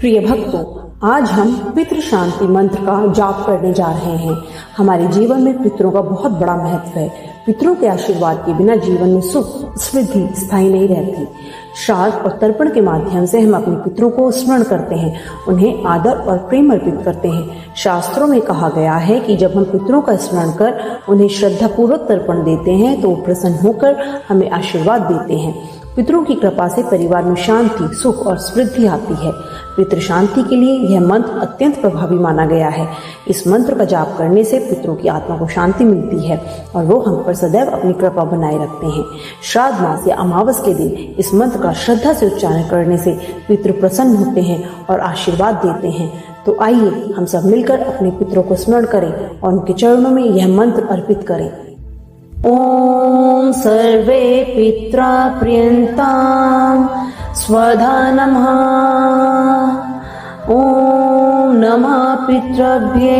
प्रिय भक्तों, आज हम पितृ शांति मंत्र का जाप करने जा रहे हैं। हमारे जीवन में पितरों का बहुत बड़ा महत्व है। पितरों के आशीर्वाद के बिना जीवन में सुख समृद्धि स्थायी नहीं रहती। श्राद्ध और तर्पण के माध्यम से हम अपने पितरों को स्मरण करते हैं, उन्हें आदर और प्रेम अर्पित करते हैं। शास्त्रों में कहा गया है कि जब हम पितरों का स्मरण कर उन्हें श्रद्धा पूर्वक तर्पण देते हैं तो वो प्रसन्न होकर हमें आशीर्वाद देते हैं। पितरों की कृपा से परिवार में शांति, सुख और समृद्धि आती है। पितृ शांति के लिए यह मंत्र अत्यंत प्रभावी माना गया है। इस मंत्र का जाप करने से पितरों की आत्मा को शांति मिलती है और वो हम पर सदैव अपनी कृपा बनाए रखते हैं। श्राद्ध मास या अमावस के दिन इस मंत्र का श्रद्धा से उच्चारण करने से पितृ प्रसन्न होते हैं और आशीर्वाद देते हैं। तो आइए हम सब मिलकर अपने पितरों को स्मरण करें और उनके चरणों में यह मंत्र अर्पित करें। ओम सर्वे पित्रा प्रियन्तां स्वधा नमः। ओम नमः पितृभ्ये।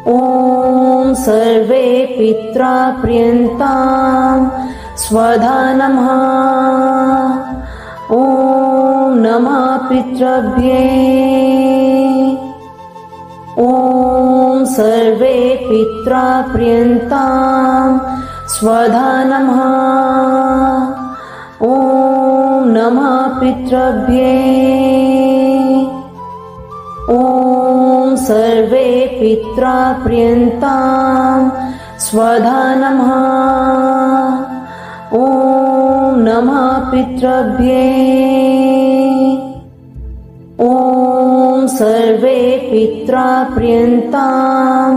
ओम सर्वे पित्रा प्रियन्तां स्वधा नमः। ओम नमः पितृभ्ये। ओम सर्वे पित्रा प्रियन्तां स्वधा नमः। ओम नमः पितृभ्ये। ओम सर्वे पित्रा प्रियन्तां स्वधा नमः। ओम नमः पितृभ्ये। ओम सर्वे पित्रा प्रियन्तां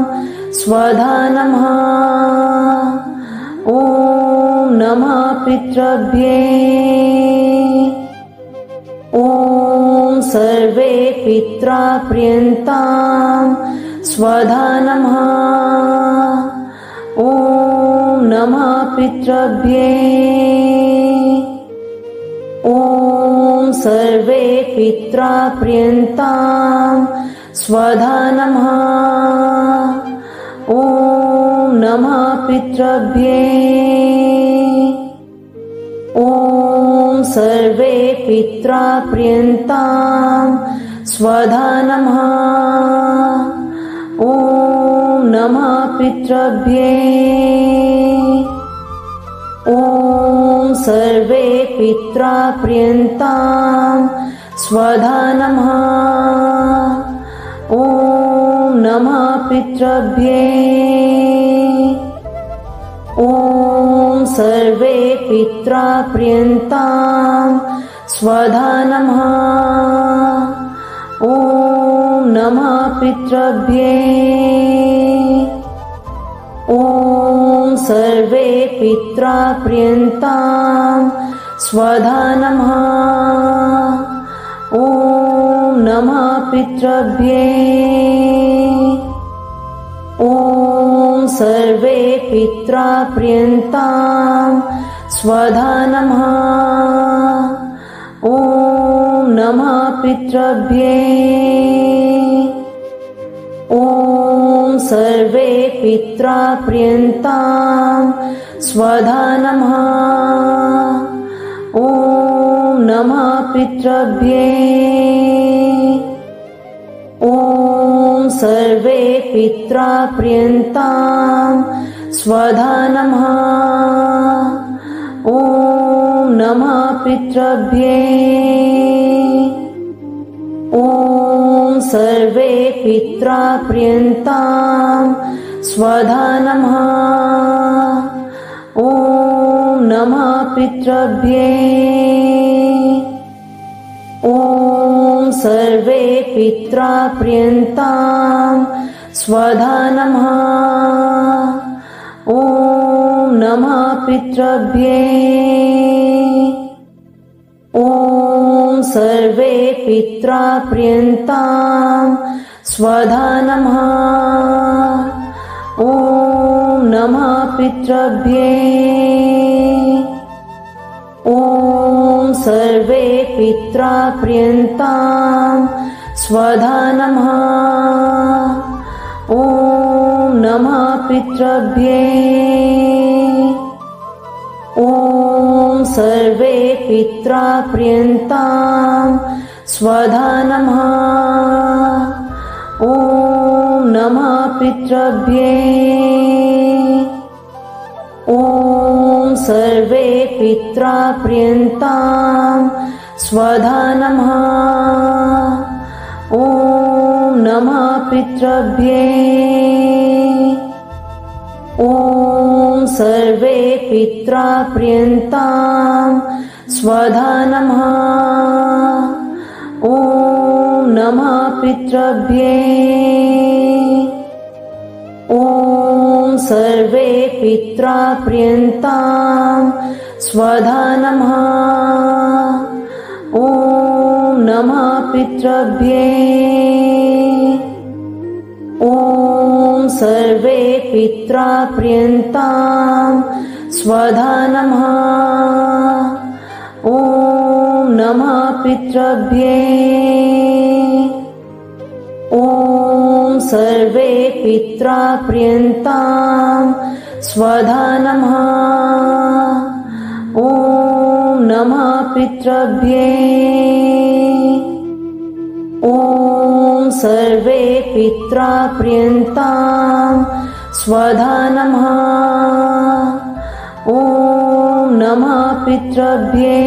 स्वधा नमः। ओम नमः पितृभ्ये। ओम सर्वे पित्रा प्रियन्तां स्वधा नमः। ओम नमः पितृभ्ये। ओम सर्वे पित्रा प्रियन्तां स्वधा नमः। ओम नमः पितृभ्ये। ओम सर्वे पित्रा प्रियन्तां स्वधा नमः। ओम नमः पितृभ्ये। ओम सर्वे पित्रा प्रियन्तां स्वधा नमः। ओम नमः पितृभ्ये। ओम सर्वे पित्रा प्रियन्तां स्वधा नमः। ओम नमः पितृभ्ये। ओम सर्वे पित्रा प्रियन्तां स्वधा नमः। ओम नमः पितृभ्ये। ओम सर्वे पित्रा प्रियन्तां स्वधा नमः। ओम नमः पितृभ्ये। ओम सर्वे पित्रा प्रियन्तां स्वधा नमः। ओम नमः पितृभ्ये। ओम सर्वे पित्रा प्रियन्तां स्वधा नमः। ओम नमः पितृभ्ये। ओम सर्वे पित्रा प्रियन्तां स्वधा नमः। ओम नमः पितृभ्ये। ओम सर्वे पित्रा प्रियन्तां स्वधा नमः। ओम नमः पितृभ्ये। ओम सर्वे पित्रा प्रियन्तां स्वधा नमः। ओम नमः पितृभ्ये। ओम सर्वे पित्रा प्रियन्तां स्वधा नमः। ओम नमः पितृभ्ये। ओम सर्वे पित्रा प्रियन्तां स्वधा नमः। ॐ नमः पितृभ्ये। ॐ सर्वे पित्रा प्रियन्तां स्वधा नमः। ॐ नमः पितृभ्ये। ॐ सर्वे पित्रा प्रियन्तां स्वधा नमः। ॐ नमः पितृभ्ये। ॐ सर्वे पित्रा प्रियन्तां स्वधा नमः। ॐ नमः पितृभ्ये। ॐ सर्वे पित्रा प्रियन्तां स्वधा नमः। ॐ नमः पितृभ्ये। ॐ सर्वे पित्रा प्रियन्तां स्वधा नमः। ॐ नमः पितृभ्ये। ॐ सर्वे पित्रा प्रियन्तां स्वधा नमः। ॐ नमः पितृभ्ये।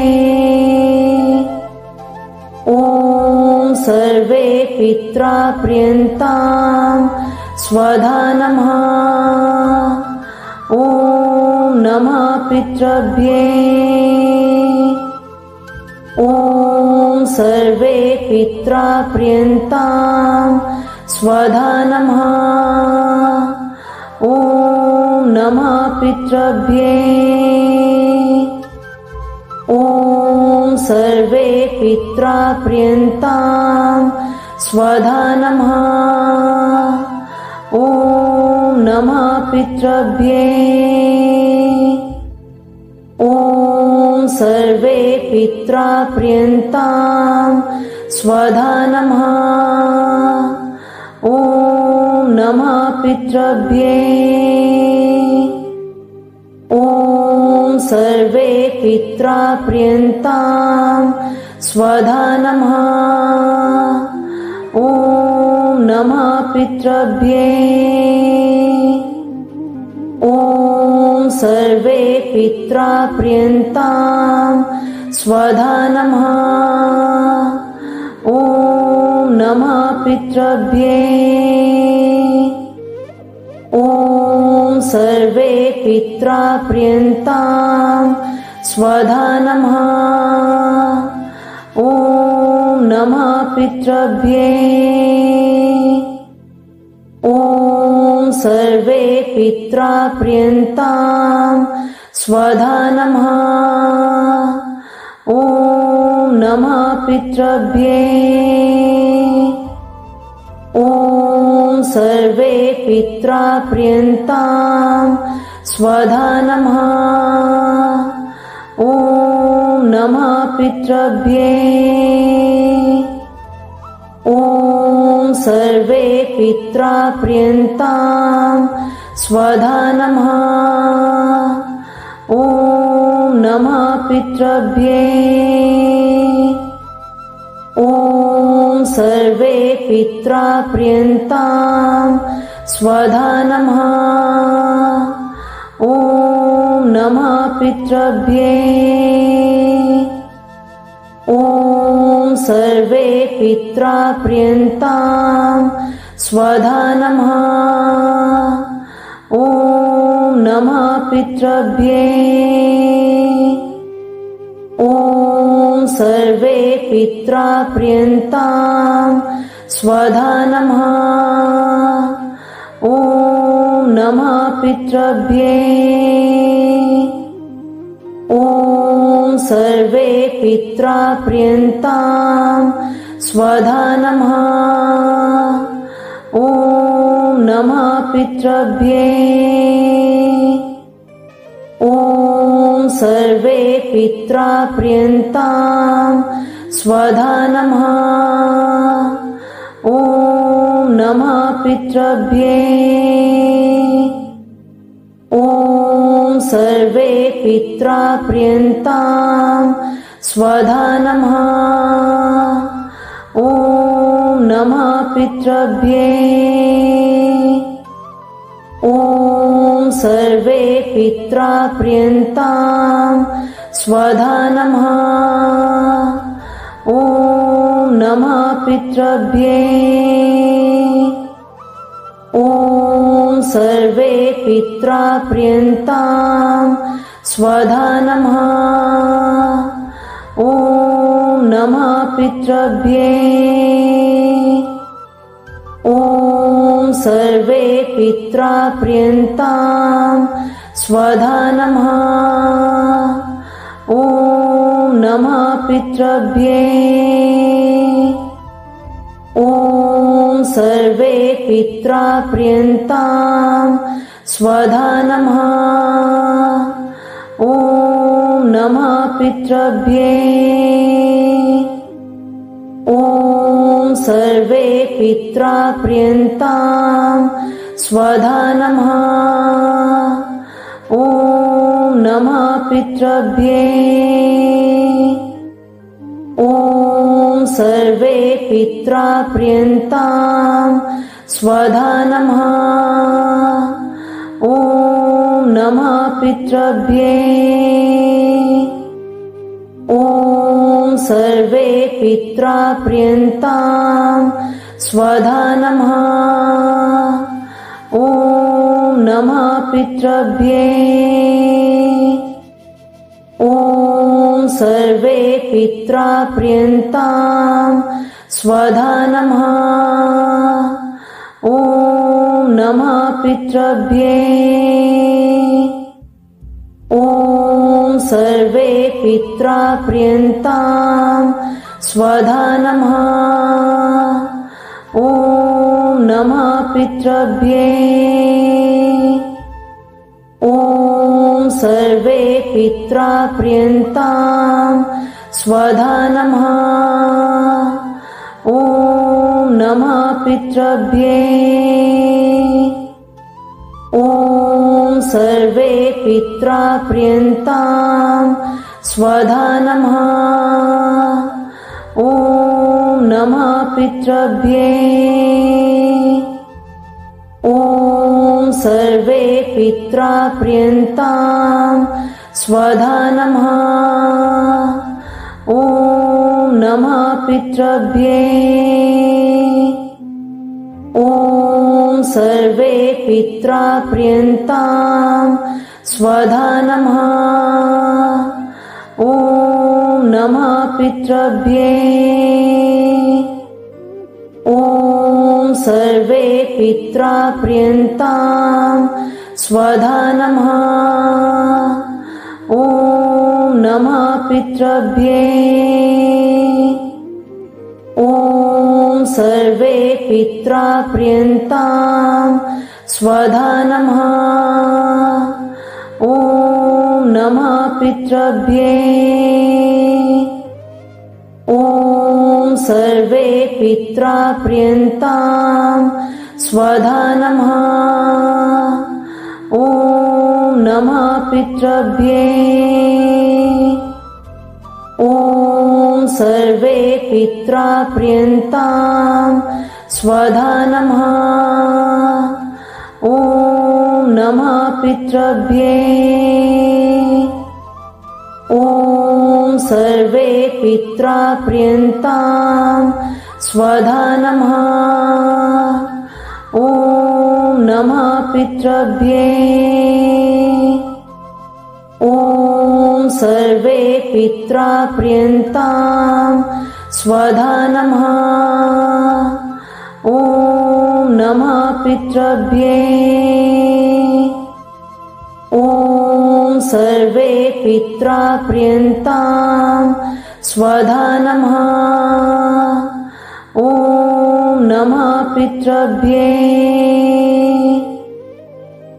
ॐ सर्वे पित्रा प्रियन्तां स्वधा नमः। ॐ नमः पितृभ्ये। ॐ सर्वे पित्रा प्रियन्तां स्वधा नमः। ॐ नमः पितृभ्ये। ॐ सर्वे पित्रा प्रियन्तां स्वधा नमः। ॐ नमः पितृभ्ये। ॐ सर्वे पित्रा प्रियन्तां स्वधा नमः। ॐ नमः पितृभ्ये। ॐ सर्वे पित्रा प्रियन्तां स्वधा नमः। ॐ नमः पितृभ्ये। ॐ सर्वे पित्रा प्रियन्तां स्वधा नमः। ॐ नमः पितृभ्ये। ॐ सर्वे पित्रा प्रियन्तां स्वधा नमः। ॐ नमः पितृभ्ये। ॐ सर्वे पित्रा प्रियन्तां स्वधा नमः। ॐ नमः पितृभ्ये। ॐ सर्वे पित्रा प्रियन्तां स्वधा नमः। ॐ नमः पितृभ्ये। ॐ सर्वे पित्रा प्रियन्तां स्वधा नमः। ॐ नमः पितृभ्ये। ॐ सर्वे पित्रा प्रियन्तां स्वधा नमः। ॐ नमः पितृभ्ये। ॐ सर्वे पित्रा प्रियन्तां स्वधा नमः। ॐ नमः पितृभ्ये। ॐ सर्वे पित्रा प्रियन्तां स्वधा नमः। ॐ नमः पितृभ्ये। ॐ सर्वे पित्रा प्रियन्तां स्वधा नमः। ॐ नमः पितृभ्ये। ॐ सर्वे पित्रा प्रियन्तां स्वधा नमः। ॐ नमः पितृभ्ये। ॐ सर्वे पित्रा प्रियन्तां स्वधा नमः। ॐ नमः पितृभ्ये। ॐ सर्वे पित्रा प्रियन्ताम् स्वधा नमः। ॐ नमः पितृभ्ये। ॐ सर्वे पित्रा प्रियन्ताम् स्वधा नमः। ॐ नमः पितृभ्ये। ॐ सर्वे पित्रा प्रियन्ताम् स्वधा नमः। ॐ नमः पितृभ्ये। ॐ सर्वे पित्रा प्रियन्ताम् स्वधा नमः। ॐ नमः पितृभ्ये। ॐ सर्वे पित्रा प्रियन्ताम् स्वधा नमः। ॐ नमः पितृभ्ये। ॐ सर्वे पित्रा प्रियन्ताम् स्वधा नमः। ॐ नमः पितृभ्ये। ॐ सर्वे पित्रा प्रियन्ताम् स्वधा नमः। ॐ नमः पितृभ्ये। ॐ सर्वे पित्रा प्रियन्ताम् स्वधा नमः। ॐ नमः पितृभ्ये। ॐ सर्वे पित्रा प्रियन्ताम् स्वधा नमः। ॐ नमः पितृभ्ये। ॐ सर्वे पित्रा प्रियन्ताम् स्वधा नमः। ॐ नमः पितृभ्ये। ॐ सर्वे पित्रा प्रियन्ताम् स्वधा नमः। ॐ नमः पितृभ्ये। ॐ सर्वे पित्रा प्रियन्ताम् स्वधा नमः। ॐ नमः पितृभ्ये। ॐ सर्वे पित्रा प्रियन्ताम् स्वधा नमः। ॐ नमः पितृभ्ये। ॐ सर्वे पित्रा प्रियन्ताम् स्वधा नमः। ॐ नमः पितृभ्ये। ॐ सर्वे पित्रा प्रियन्ताम् स्वधा नमः। ॐ नमः पितृभ्ये। ॐ सर्वे पित्रा प्रियन्ताम् स्वधा नमः। ॐ नमः पितृभ्ये। ॐ सर्वे पित्रा प्रियन्ताम् स्वधा नमः। ॐ नमः पितृभ्ये। ॐ सर्वे पित्रा प्रियन्ताम् स्वधा नमः। ॐ नमः पितृभ्ये। ॐ सर्वे पित्रा प्रियन्ताम् स्वधा नमः। ॐ नमः पितृभ्ये। ॐ सर्वे पित्रा प्रियन्ताम् स्वधा नमः। ॐ नमः पितृभ्ये।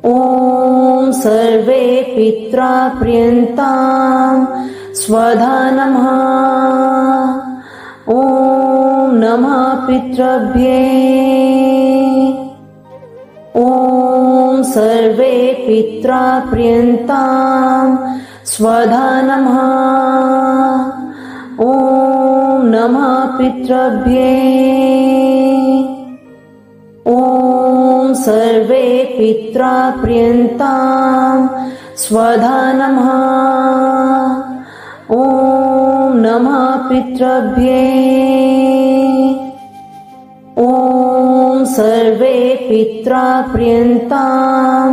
ॐ सर्वे पित्रा प्रियन्ताम् स्वधा नमः। ॐ नमः पितृभ्ये। ॐ सर्वे पित्रा प्रियन्ताम् स्वधा नमः। ॐ नमः पितृभ्ये। ॐ सर्वे पित्रा प्रियन्तां स्वधा नमः। ॐ नमः पितृभ्ये। ॐ सर्वे पित्रा प्रियन्तां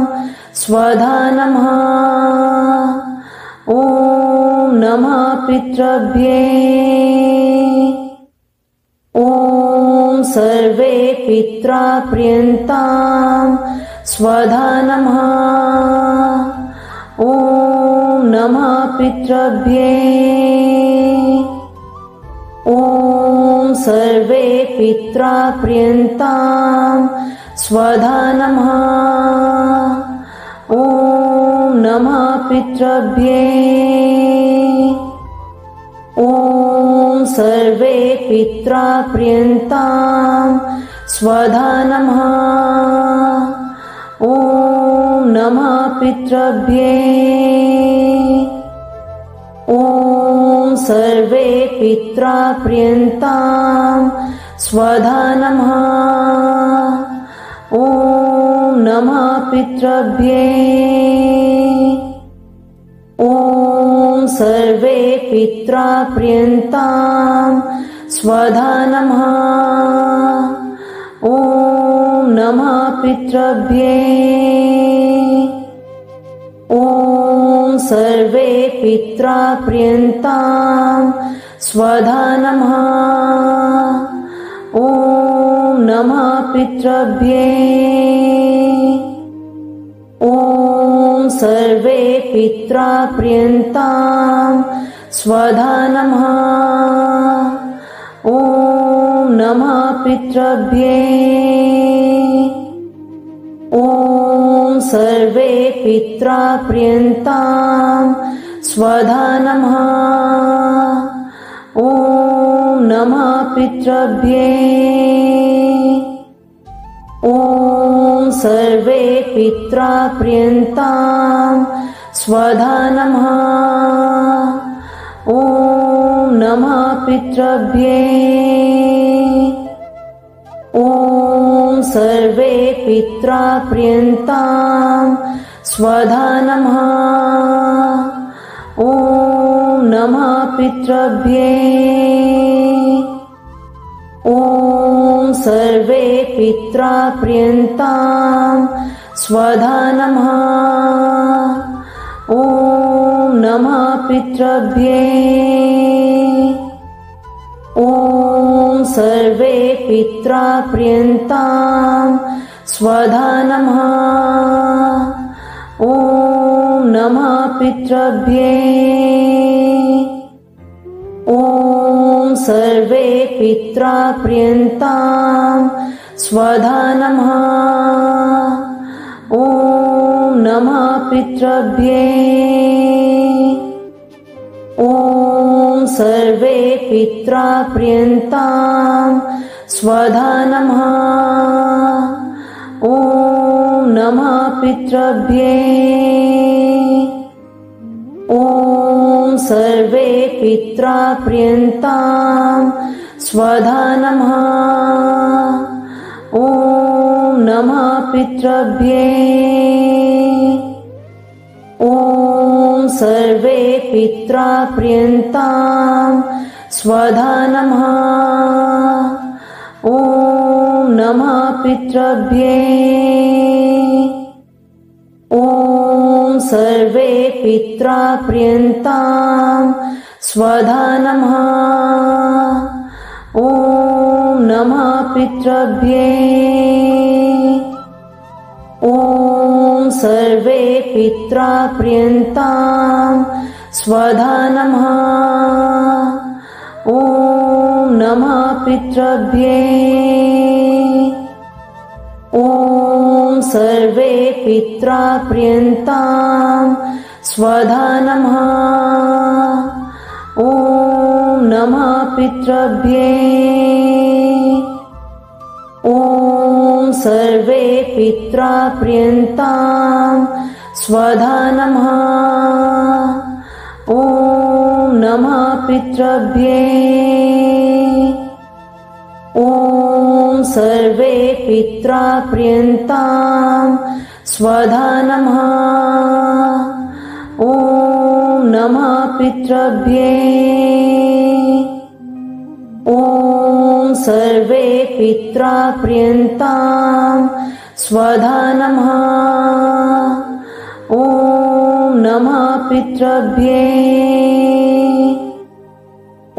स्वधा नमः। ॐ नमः पितृभ्ये। ॐ सर्वे पित्रा प्रियन्तां स्वधा नमः। ॐ नमः पितृभ्ये। ॐ सर्वे पित्रा प्रियन्तां स्वधा नमः। ॐ नमः पितृभ्ये। ॐ सर्वे पित्रा प्रियन्तां स्वधा नमः। ॐ नमः पितृभ्ये। ॐ सर्वे पित्रा प्रियन्तां स्वधा नमः। ॐ नमः पितृभ्ये। ॐ सर्वे पित्रा प्रियन्तां स्वधा नमः। ॐ नमः पितृभ्ये। ॐ सर्वे पित्रा प्रियन्तां स्वधा नमः। ॐ नमः पितृभ्ये। ॐ सर्वे पित्रा प्रियन्तां स्वधा नमः। ॐ नमः पितृभ्ये। ॐ सर्वे पित्रा प्रियन्तां स्वधा नमः। ॐ नमः पितृभ्ये। ॐ सर्वे पित्रा प्रियन्तां स्वधा नमः। ॐ नमः पितृभ्ये। ॐ सर्वे पित्रा प्रियन्तां स्वधा नमः। ॐ नमः पितृभ्ये। ॐ सर्वे पित्रा प्रियन्तां स्वधा नमः। ॐ नमः पितृभ्ये। ॐ सर्वे पित्रा प्रियन्तां स्वधा नमः। ॐ नमः पितृभ्ये। ॐ सर्वे पित्रा प्रियन्तां स्वधा नमः। ॐ नमः पितृभ्ये। ॐ सर्वे पित्रा प्रियन्तां स्वधा नमः। ॐ नमः पितृभ्ये। ॐ सर्वे पित्रा प्रियन्तां स्वधा नमः। ॐ नमः पितृभ्ये। ॐ सर्वे पित्रा प्रियन्तां स्वधा नमः। ॐ नमः पितृभ्ये। ॐ सर्वे पित्रा प्रियन्तां स्वधा नमः। ॐ नमः पितृभ्ये। ॐ सर्वे पित्रा प्रियन्तां स्वधा नमः। ॐ नमः पितृभ्ये। ॐ सर्वे पित्रा प्रियन्तां स्वधा नमः। ॐ नमः पितृभ्ये। ॐ सर्वे पित्रा प्रियन्तां स्वधा नमः। ॐ नमः पितृभ्ये। ॐ सर्वे पित्रा प्रियन्तां स्वधा नमः। ॐ नमः पितृभ्ये। ॐ सर्वे पित्रा प्रियन्तां स्वधा नमः। ॐ नमः पितृभ्ये।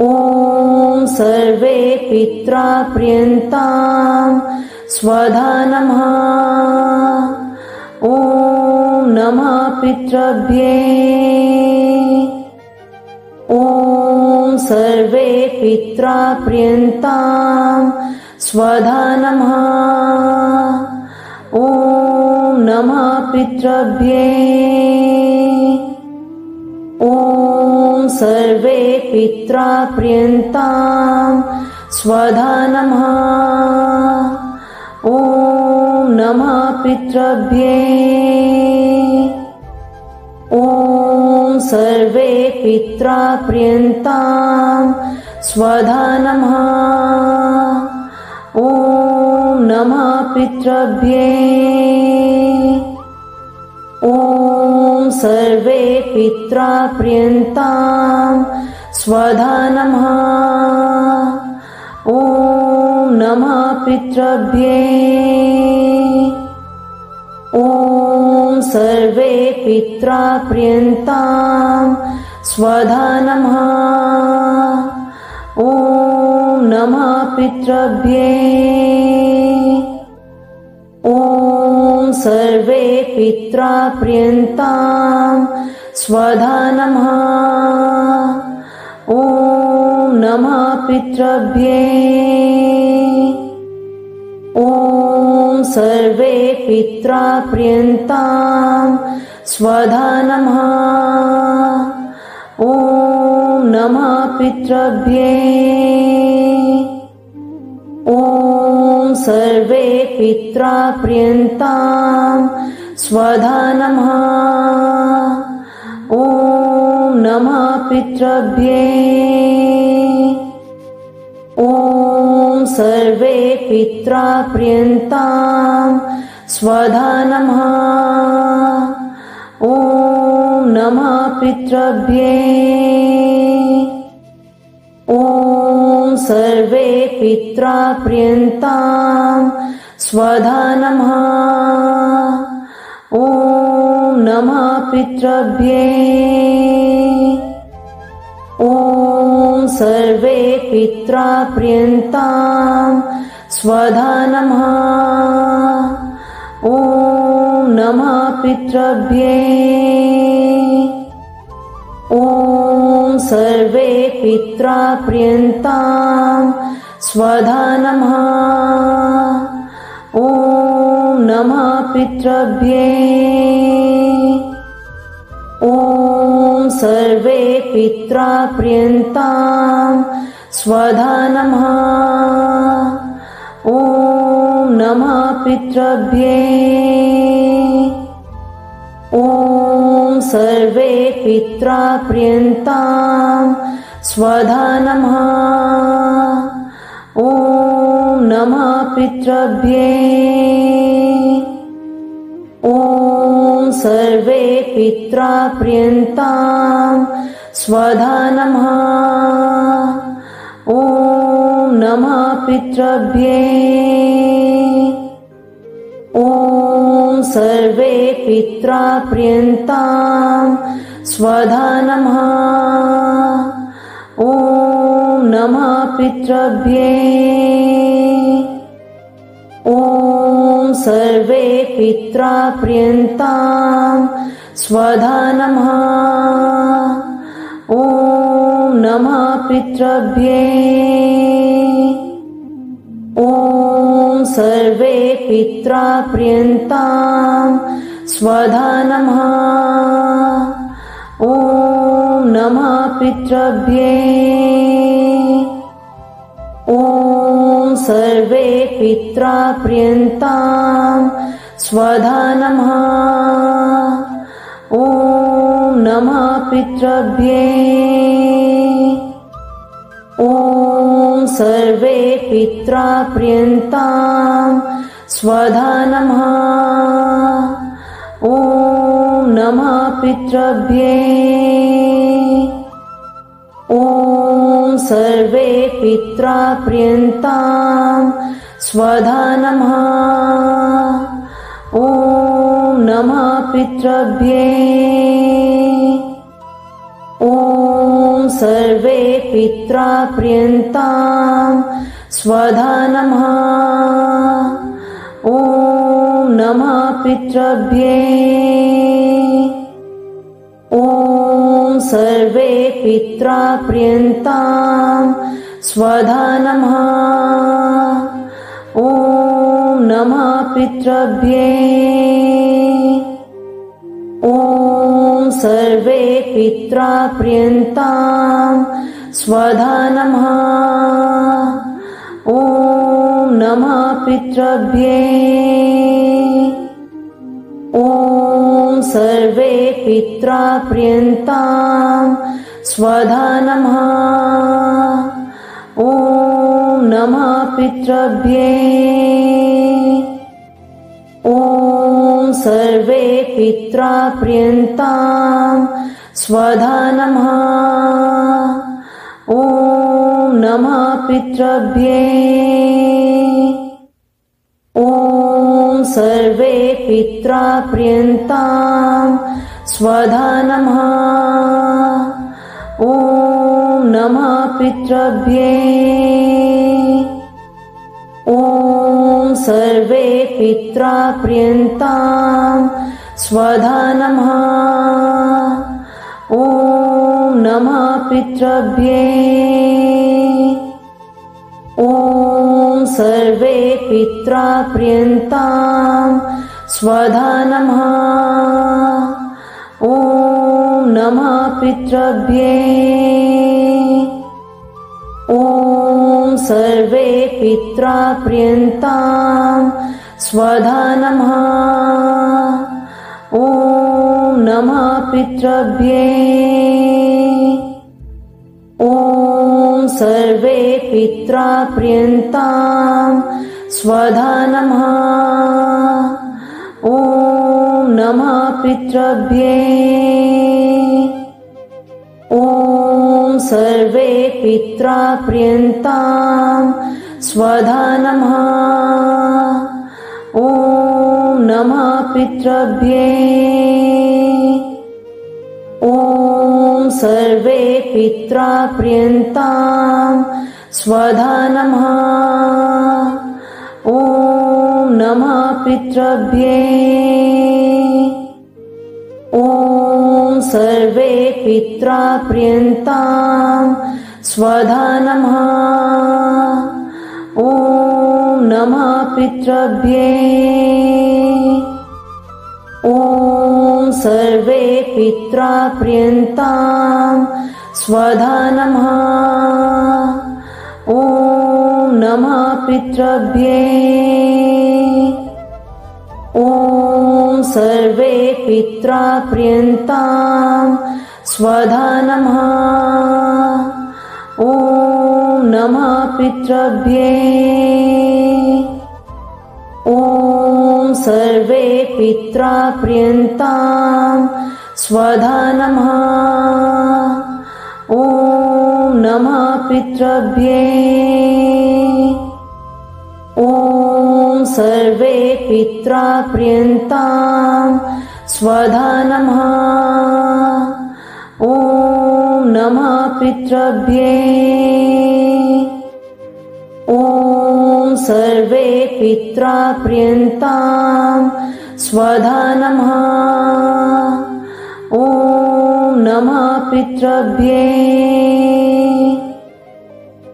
ॐ सर्वे पित्रा प्रियन्तां स्वधा नमः। ॐ नमः पितृभ्ये। ॐ सर्वे पित्रा प्रियन्तां स्वधा नमः। ॐ नमः पितृभ्ये। ॐ सर्वे पित्रा प्रियन्तां स्वधा नमः। ॐ नमः पितृभ्ये। ॐ सर्वे पित्रा प्रियन्तां स्वधा नमः। ॐ नमः पितृभ्ये। ॐ सर्वे पित्रा प्रियन्तां स्वधा नमः। ॐ नमः पितृभ्ये। ॐ सर्वे पित्रा प्रियन्तां स्वधा नमः। ॐ नमः पितृभ्ये। ॐ सर्वे पित्रा प्रियन्तां स्वधा नमः। ॐ नमः पितृभ्ये। ॐ सर्वे पित्रा प्रियन्तां स्वधा नमः। ॐ नमः पितृभ्ये। ॐ सर्वे पित्रा प्रियन्तां स्वधा नमः। ॐ नमः पितृभ्ये। ॐ सर्वे पित्रा प्रियन्तां स्वधा नमः। ॐ नमः पितृभ्ये। ॐ सर्वे पित्रा प्रियन्तां स्वधा नमः। ॐ नमः पितृभ्ये। ॐ सर्वे पित्रा प्रियन्तां स्वधा नमः। ॐ नमः पितृभ्ये। ॐ सर्वे पित्रा प्रियन्तां स्वधा नमः। ॐ नमः पितृभ्ये। ॐ सर्वे पित्रा प्रियन्तां स्वधा नमः। ॐ नमः पितृभ्ये। ॐ सर्वे पित्रा प्रियन्तां स्वधा नमः। ॐ नमः पितृभ्ये। ॐ सर्वे पित्रा प्रियन्तां स्वधा नमः। ॐ नमः पितृभ्ये। ॐ सर्वे पित्रा प्रियन्तां स्वधा नमः। ॐ नमः पितृभ्ये। ॐ सर्वे पित्रा प्रियन्तां स्वधा नमः। ॐ नमः पितृभ्ये। ॐ सर्वे पित्रा प्रियन्तां स्वधा नमः। ॐ नमः पितृभ्ये। ॐ सर्वे पित्रा प्रियन्तां स्वधा नमः। ॐ नमः पितृभ्ये। सर्वे पित्रा प्रियन्तां स्वधा नमः। ॐ नमः पितृभ्ये। ॐ सर्वे पित्रा प्रियन्तां स्वधा नमः। ॐ नमः पितृभ्ये। ॐ सर्वे पित्रा प्रियन्तां स्वधा नमः। ॐ नमः पितृभ्ये। ॐ सर्वे पित्रा प्रियन्तां स्वधा नमः। ॐ नमः पितृभ्ये। ॐ सर्वे पित्रा प्रियन्तां स्वधा नमः। ॐ नमः पितृभ्ये। ॐ सर्वे पित्रा प्रियन्तां स्वधा नमः। ॐ नमः पितृभ्ये। ॐ सर्वे पित्रा प्रियन्तां स्वधा नमः। ॐ नमः पितृभ्ये। ॐ सर्वे पित्रा प्रियन्तां स्वधा नमः। ॐ नमः पितृभ्ये। ॐ सर्वे पित्रा प्रियन्तां स्वधा नमः। ॐ नमः पितृभ्ये। ॐ सर्वे पित्रा प्रियन्तां स्वधा नमः। ॐ नमः पितृभ्ये। ॐ सर्वे पित्रा प्रियन्तां स्वधा नमः। ॐ नमः पितृभ्ये। ॐ सर्वे पित्रा प्रियन्तां स्वधा नमः। ॐ नमः पितृभ्ये। ॐ सर्वे पित्रा प्रियन्तां स्वधा नमः। ॐ नमः पितृभ्ये। ॐ सर्वे पित्रा प्रियन्तां स्वधा नमः। ॐ नमः पितृभ्ये। ॐ सर्वे पित्रा प्रियन्तां स्वधा नमः। ॐ नमः पितृभ्ये। ॐ सर्वे पित्रा प्रियन्तां स्वधा नमः। ॐ नमः पितृभ्ये। ॐ सर्वे पित्रा प्रियन्तां स्वधा नमः। ॐ नमः पितृभ्ये। ॐ सर्वे पित्रा प्रियन्तां स्वधा नमः। ॐ नमः पितृभ्ये। ॐ सर्वे पित्रा प्रियन्तां स्वधा नमः। ॐ नमः पितृभ्ये। ॐ सर्वे पित्रा प्रियन्तां स्वधा नमः। ॐ नमः पितृभ्ये।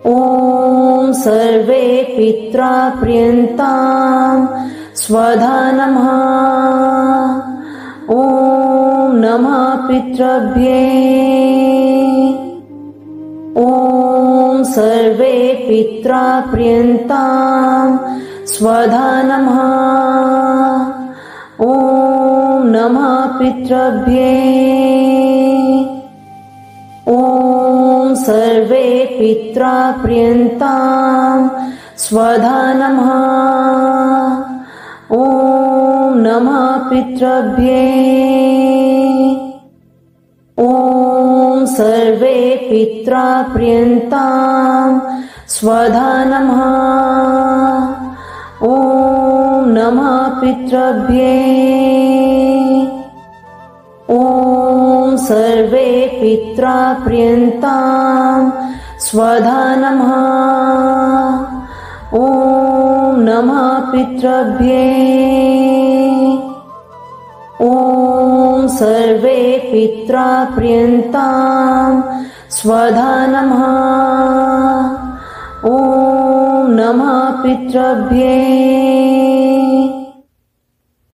ॐ सर्वे पित्रा प्रियन्तां स्वधा नमः। ॐ नमः पितृभ्ये। ॐ सर्वे पित्रा प्रियन्तां स्वधा नमः। ॐ नमः पितृभ्ये। ॐ सर्वे पित्रा प्रियन्तां स्वधा नमः। ॐ नमः पितृभ्ये। ॐ सर्वे पित्रा प्रियन्तां स्वधा नमः। ॐ नमः पितृभ्ये। ॐ सर्वे पित्रा प्रियन्तां स्वधा नमः। ॐ नमः पितृभ्ये। ॐ सर्वे पित्रा प्रियन्तां स्वधा नमः। ॐ नमः पितृभ्ये।